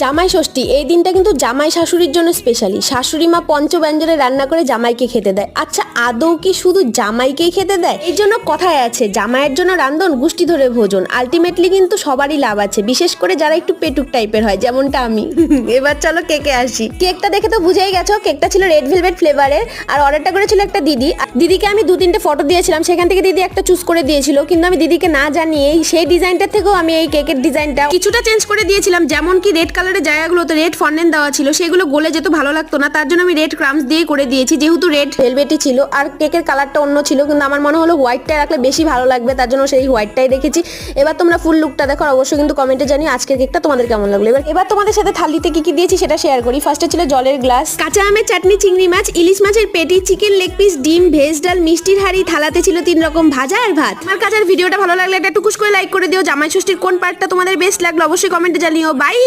জামাই ষষ্ঠী এই দিনটা কিন্তু জামাই শাশুড়ির জন্য স্পেশালি। শাশুড়ি মা পঞ্চব্যঞ্জনে রান্না করে জামাইকে খেতে দেয়। আচ্ছা আদৌ কি শুধু জামাইকেই খেতে দেয়? এই জন্য কথায় আছে জামাইয়ের জন্য রান্ধন গুষ্টি ধরে ভোজন। আলটিমেটলি কিন্তু সবারই লাভ আছে, বিশেষ করে যারা একটু পেটুক টাইপের হয়, যেমনটা আমি। এবার চলো কেকে আসি। কেকটা দেখে তো বুঝেই গেছো, কেকটা ছিল রেড ভেলভেট ফ্লেভারের আর অর্ডারটা করেছিল একটা দিদি। দিদিকে আমি 2-3টে ফটো দিয়েছিলাম, সেখান থেকে দিদি একটা চুজ করে দিয়েছিল, কিন্তু আমি দিদিকে না জানিয়ে সেই ডিজাইনটার থেকেও আমি এই কেকের ডিজাইনটা কিছুটা চেঞ্জ করে দিয়েছিলাম। যেমন কি রেড কালারের জায়গাগুলোতে রেড ফন্ডেন্ট দেওয়া ছিল, সেগুলো গলে যেত ভালো লাগতো না, তার জন্য আমি রেড ক্রামস দিয়ে করে দিয়েছি, যেহেতু রেড ভেলভেটই ছিল আর কেকের কালারটা অন্য ছিল, কিন্তু আমার মনে হলো হোয়াইটটা রাখলে বেশি ভালো লাগবে, তার জন্য সেই হোয়াইটটাই রেখেছি। এবার তোমরা ফুল লুকটা দেখো, অবশ্যই কিন্তু কমেন্টে জানিও আজকের কেকটা তোমাদের কেমন লাগলো। এবার তোমাদের সাথে থালিতে কি কি দিয়েছি সেটা শেয়ার করি। ফার্স্টে ছিল জলের গ্লাস, কাঁচা আমের চাটনি, চিংড়ি মাছ, ইলিশ মাছের পেটি, চিকেন লেগ পিস, ডিম, ভেজ ডাল, মিষ্টির হাঁড়ি, থালাতে ছিল 3 রকম ভাজা আর ভাত। আমার কাছে ভিডিওটা ভালো লাগলে একটা টুকুস করে লাইক করে দিও। জামাই ষষ্ঠীর কোন পার্টটা তোমাদের বেস্ট লাগলো অবশ্যই কমেন্টে জানিও। বাই।